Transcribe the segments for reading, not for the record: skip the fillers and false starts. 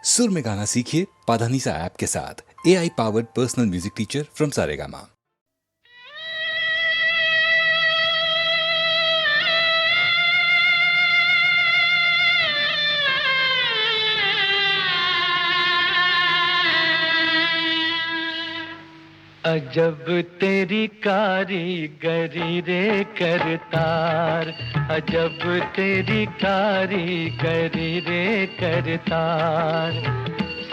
सुर में गाना सीखिए पाधानीसा ऐप के साथ। AI powered personal music teacher from Saregama. अजब तेरी कारीगरी रे करतार, अजब तेरी कारीगरी रे करतार।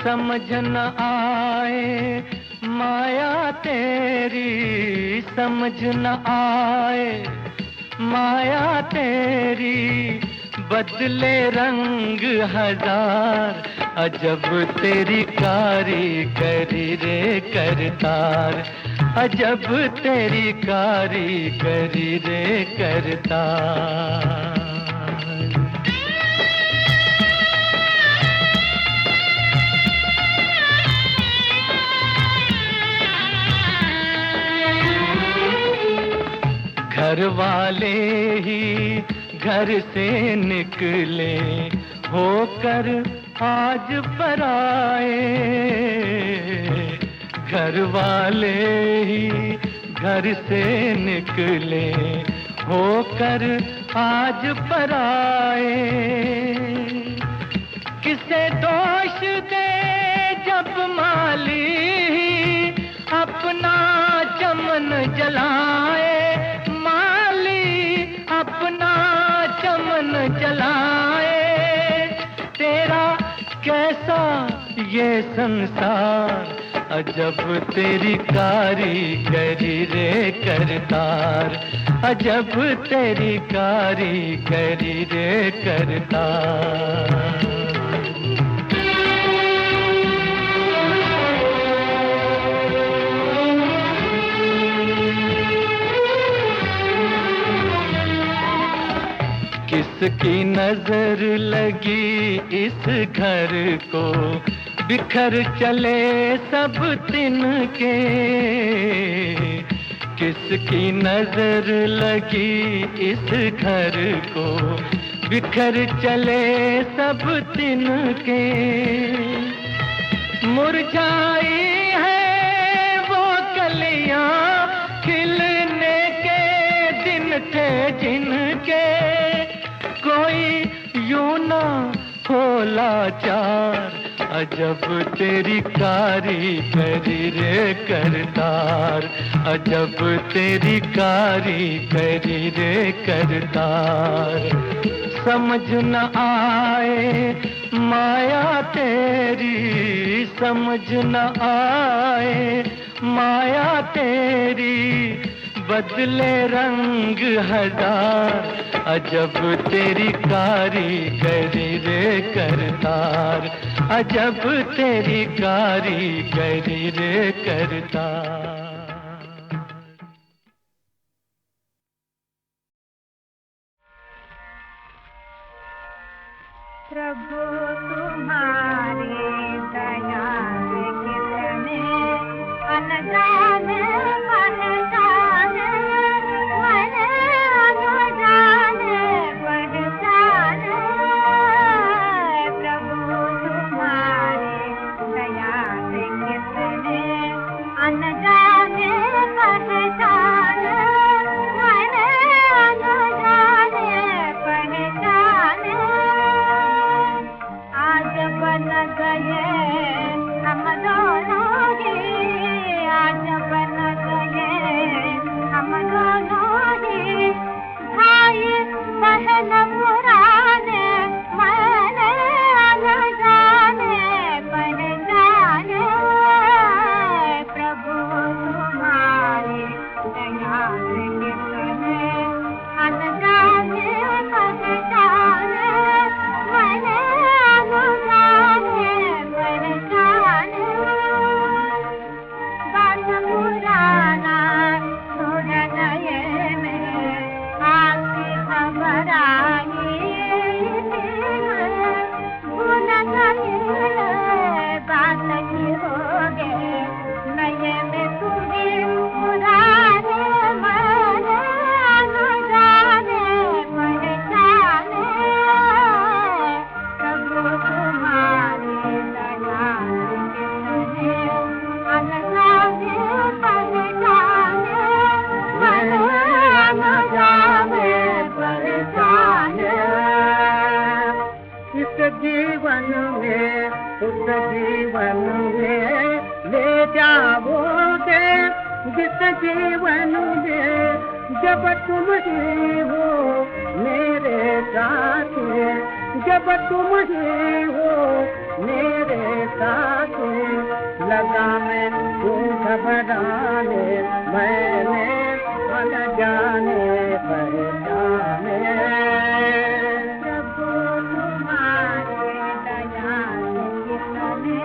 समझ न आए माया तेरी, समझ न आए माया तेरी, बदले रंग हजार। अजब तेरी कारीगरी रे करतार, अजब तेरी कारीगरी रे करतार। घर वाले ही घर से निकले होकर आज पराए, घर वाले ही घर से निकले होकर आज पराए। किसे दोष दे जब माली अपना चमन जलाए, अपना चमन जलाए। तेरा कैसा ये संसार, अजब तेरी कारीगरी रे करतार, अजब तेरी कारीगरी रे करतार। किसकी नजर लगी इस घर को, बिखर चले सब तिनके। किसकी नजर लगी इस घर को, बिखर चले सब तिनके। मुरझाई है वो कलियां, खिलने के दिन थे जिनके। कोई यूं ना होला चार, अजब तेरी कारीगरी रे करतार, अजब तेरी कारीगरी रे करतार। समझ न आए माया तेरी, समझ न आए माया तेरी, बदले रंग हजार। अजब तेरी कारीगरी रे करतार, अजब तेरी कारीगरी रे करतार। प्रभु तुम्हारी दया से कितने अनजाने पहचाने, मैंने अनजाने पहचाने। प्रभु तुम्हारी दया से कितने अनजाने पहचाने, मैंने अनजाने पहचाने। आज बन गए हम दोनों ही, आज बन गए हम दोनों ही, भाई बहन पुराने, मैंने अनजाने पहचाने। प्रभु तुम्हारी दया से कितने अनजाने पहचाने, मैंने बात पुराना सुन नए में आपकी खबर आई। जाओगे उस जीवन में, ले जाओगे जिस जीवन में, जब तुम ही हो मेरे साथ, जब तुम ही हो मेरे साथ। लगा मैं तू घबराने, मैंने अनजाने पहचाने। प्रभु तुम्हारे दया से कितने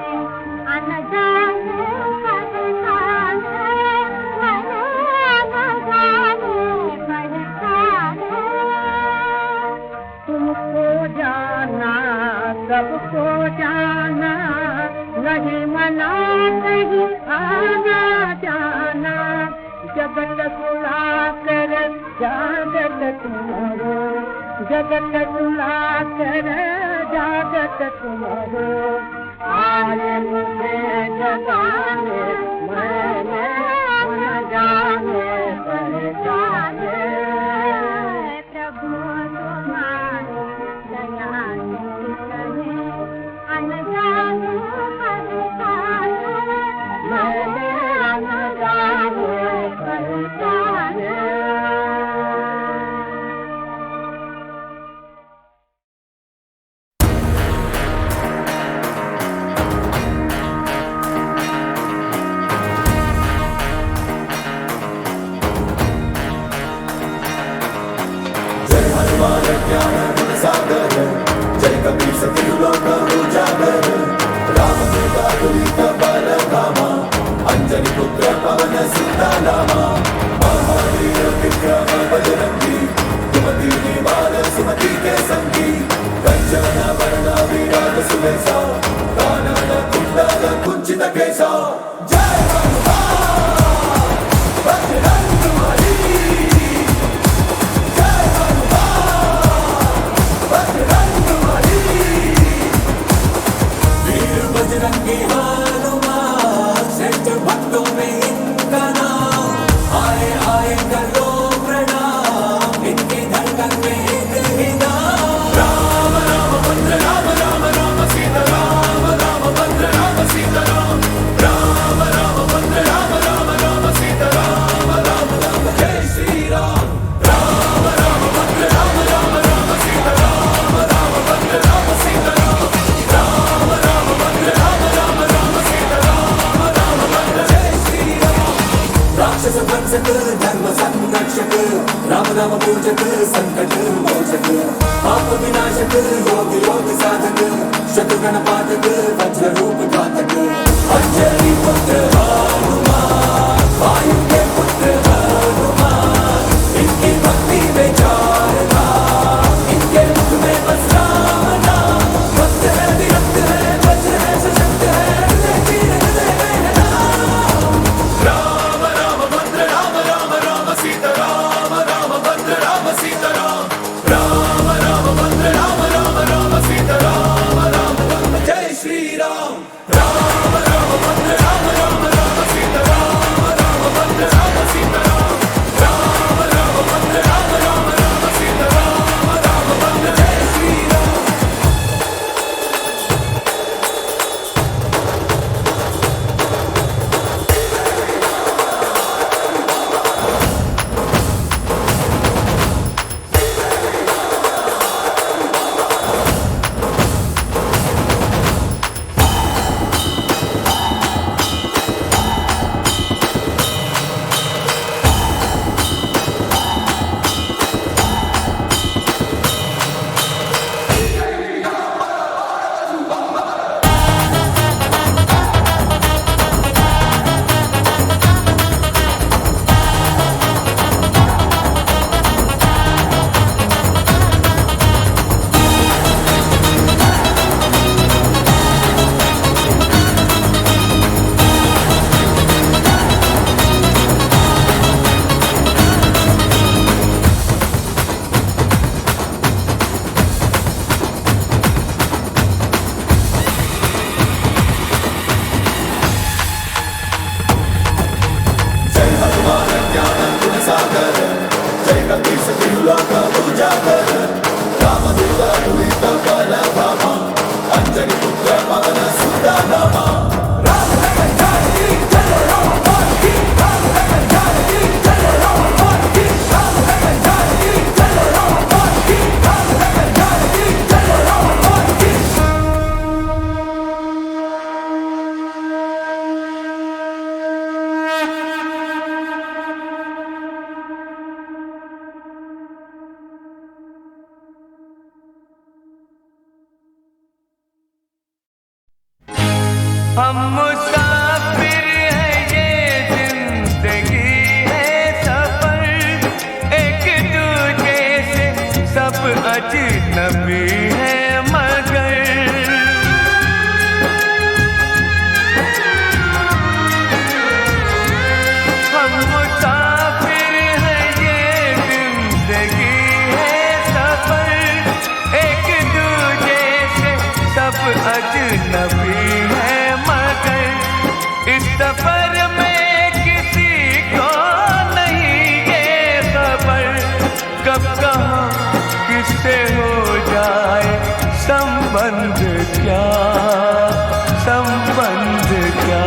अनजाने पहचाने, मैंने अनजाने पहचाने। तुमको जाना सबको जाना, नहीं मना नहीं आना जाना। जगत सुला कर जागत तुम हो, जगत सुला कर जागत तुम हो। आए मुझे जगाने, मैंने न जाने पहचाने। प्रभु तुम्हारी दया से कितने अनजाने पहचाने, मैंने न जाने पहचाने। जय हनुमान ज्ञान गुण सागर, जय कबीर सती लोक उजागर। राम दूत अतुलित बल धामा, अंजनी पुत्र पवन सुत नामा। महावीर विक्रम बजरंगी, सुमति निवार सुमति के संगी। कंचन वरण विराज सुबेसा, कानन कुंडल कुंचित केसा। जय हनुमान बजरंग बली, जय हनुमान बजरंग बली। वीर बजरंगी हनुमान, श्रेष्ठ भक्तों में इनका नाम। आए आए करो प्रणाम, इनकी धड़कन में एक ही नाम। राम राम भद्र राम, राम राम सीता राम, राम भद्र राम सीता राम। राम राम भद्र राम, राम राम सीता राम, राम राम जय श्री राम। राम राम भद्र राम, राम राम सीता राम, राम भद्र राम सीता राम। राम राम भद्र राम, राम राम सीता राम, राम भद्र जय श्री राम। राक्षस भक्षक धर्म संरक्षक, राम नाम पूजक संकट मोचक। पाप विनाशक योग योग साधक, शत्रुघ्न पाठक वज्र रूप घातक। अंजनी पुत्र हनुमान, वायु के पुत्र हनुमान। इनकी भक्ति में चार धाम, इनके मुख में बस राम नाम। भक्त है विरक्त है, वज्र है सशक्त है, हृदय चीर हृदय में है नाम। राम राम भद्र राम, राम राम सीता राम, राम भद्र राम सीता राम। राम राम भद्र राम, राम राम सीता राम, राम राम जय श्री राम। राम राम भद्र राम, राम राम सीता राम, राम भद्र राम सीता राम। राम राम भद्र राम, राम राम सीता राम, राम भद्र जय श्री राम। हम मुसाफिर हैं, ये जिंदगी है सफर, एक दूजे से सब अजनबी है मगर हम मुसाफिर हैं, ये जिंदगी है सफर, एक दूजे से सब अजनबी है। इस सफर में किसी को नहीं ये खबर, कब कहाँ किससे हो जाए संबंध क्या, संबंध क्या।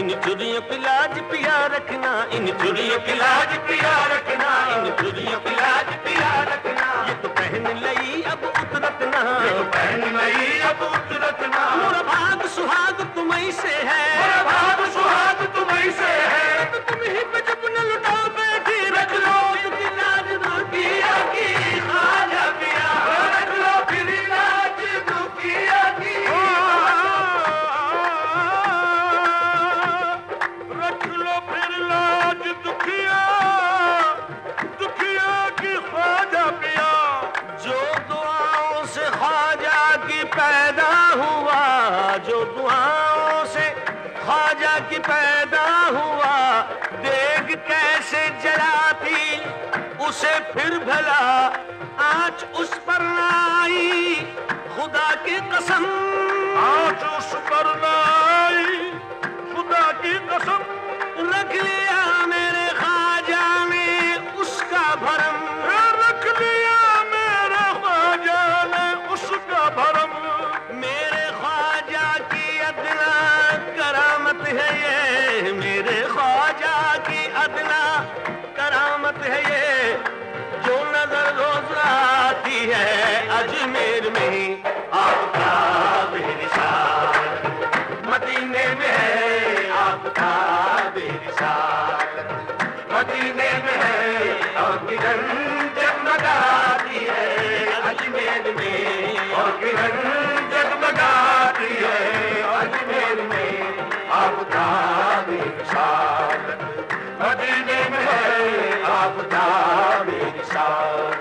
इन चुरियों की लाज पिया रखना, इन चुरियों की लाज पिया रखना, इन चुरियों की लाज पिया रखना। ये तो पहन लई अब उतरत ना, ये तो पहन लई अब उतरत ना। मोरा भाग सुहाग तुम्हीं से है, मोरा भाग सुहाग तुम्हीं से है। तो तुम ही पे जब न लुटाओ बैठी रख लो इसकी लाज दुखिया की, आजा पिया रख लो फिर लाज दुखिया की। पैदा हुआ जो दुआओं से ख्वाजा की पैदा हुआ, देग कैसे जलाती से फिर भला आँच उस पर न आई, खुदा की कसम आँच उस पर न आई, खुदा की कसम। रख लिया मेरे ख्वाजा ने उसका भरम, रख लिया मेरे ख्वाजा ने उसका भरम। मेरे ख्वाजा की अदना करामत है ये, मेरे ख्वाजा की अदना करामत है ये, जो नजर रोज आती है अजमेर में आपका बेनिशान, मदीने में है आपका बेनिशान, मदीने में है और किरण जगमगाती है अजमेर में, और किरण जगमगाती है अजमेर में आपका बेनिशान, मदीने में है आपका बेनिशान।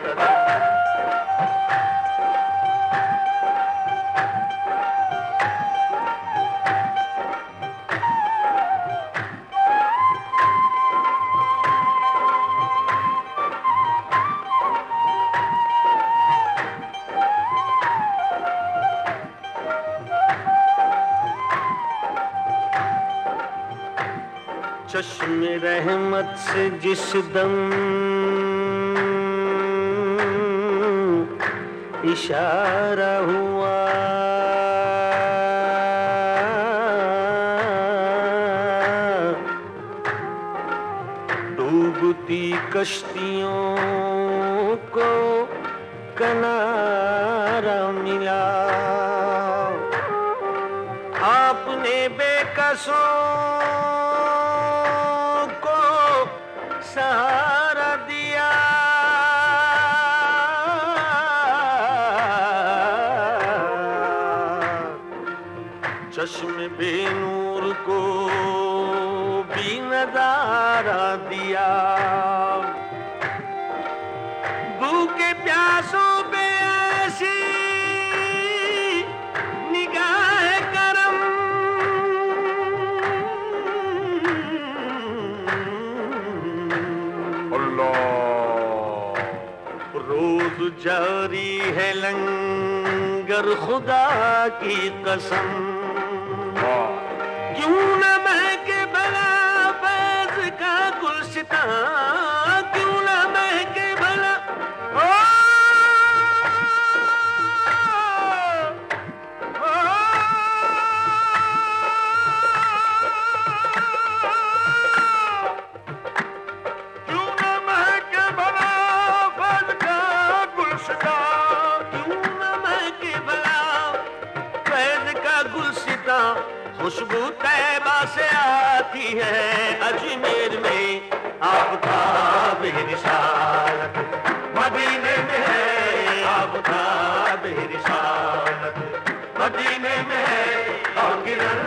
चश्मे रहमत से जिस दम इशारा हुआ, डूबती कश्तियों को किनारा मिला, आपने बेकसों सहारा दिया, चश्मे बेनूर को भी नजारा दिया, भूखे प्यासों पे ऐसी निगाह करम, रोज जारी है लंगर खुदा की कसम, क्यों न महके भला फैज़ का गुलसिता, क्यों न महके भला खुशबू तैबा से आती है अजमेर में आपका बेनिशान, मदीने में है आपका बेनिशान, मदीने में है और किरण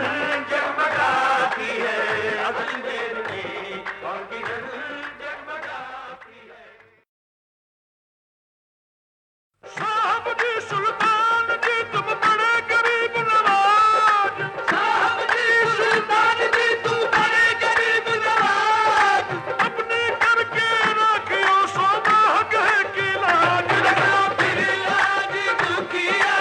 जगमगाती है अजमेर में, और किरण जगमगाती है। साहब जी सुल्तान जी तुम बड़े गरीब नवाज, साहब जी सुल्तान जी तुम बड़े गरीब नवाज, अपने करके रखियो सोना गए की लाज, फिर लाज दुखिया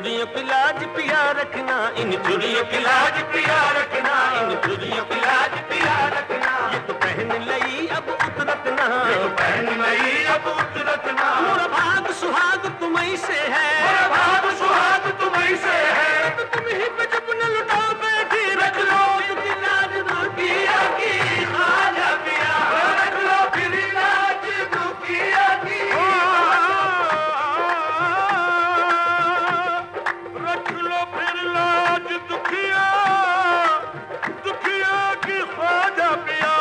चुड़ियों की लाज पिया रखना, इन चुड़ियों की लाज पिया रखना, इन चुड़ियों की लाज पिया रखना। ये तो पहन लई अब उतरत ना, ये तो पहन लई अब उतरत ना। मोरा भाग सुहाग तुम्हीं से है, मोरा भाग सुहाग तुम्हीं से है। तो तुम ही पे जब न लुटाओ बैठी रख लो ये लाज दुखिया की खाजा पिया, रख लो फिर लाज दुखिया की। रख लो फिर लाज दुखिया, दुखिया की ख्वाजा पिया।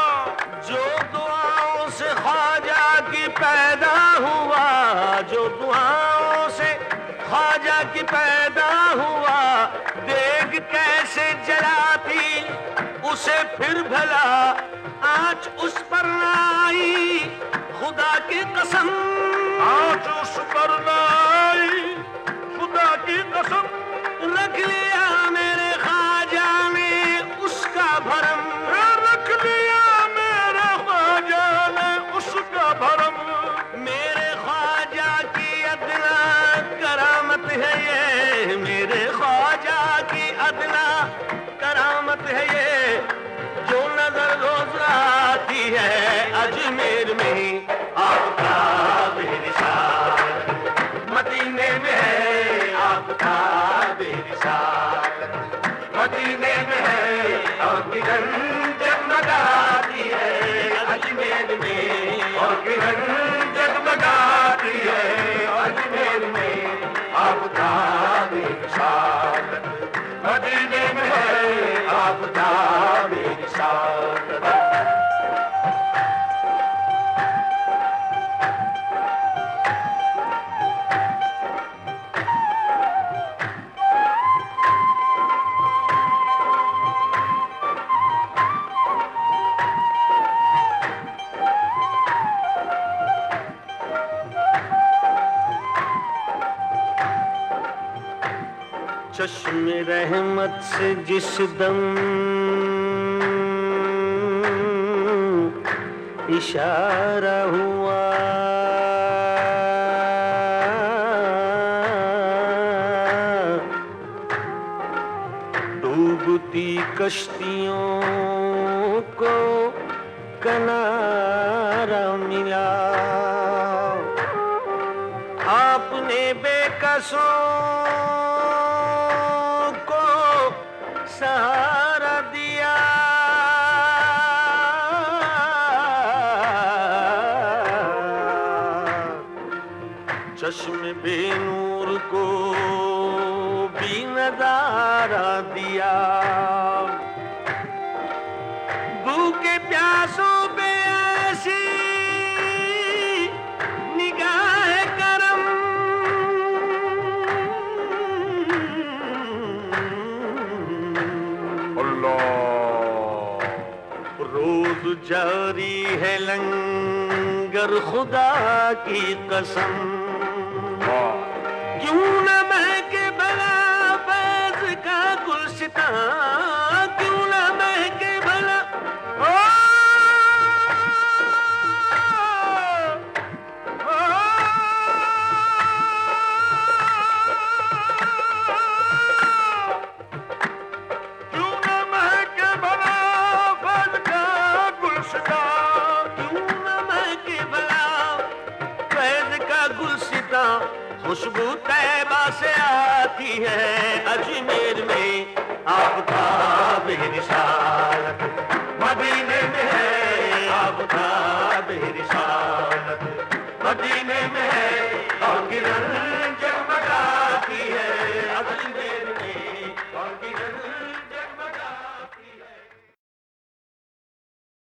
जो दुआओं से ख्वाजा की पैदा हुआ, जो दुआओं से ख्वाजा की पैदा हुआ, देख कैसे जलाती उसे फिर भला आँच उस पर न आई, खुदा की कसम आँच उस पर न आई, खुदा की कसम। रख लिया मेरे ख्वाजा ने उसका भरम, रख लिया मेरे ख्वाजा ने उसका भरम। मेरे ख्वाजा की अदना करामत है ये, मेरे ख्वाजा की अदना करामत है ये। जो नजर रोज आती है अजमेर में आपका बेनिशान, मदीने में है आपका बेनिशान, मदीने में है और किरण जगमगाती है अजमेर में, और किरण जगमगाती है अजमेर में आपका बेनिशान, मदीने में है आपका बेनिशान। चश्मे रहमत से जिस दम इशारा हुआ, डूबती कश्तियों को किनारा मिला। आपने बेकसों सहारा दिया, चश्मे बेनूर को भी नजारा दिया। भूखे प्यासों पे ऐसी निगाह करम, रोज जारी है लंगर खुदा की कसम। क्यों न महके भला फैज़ का गुलसितां, क्यों न महके भला खुशबू तैबा से आती है अजमेर में आपका बेनिशान, मदीने में है आपका बेनिशान, मदीने में है और किरण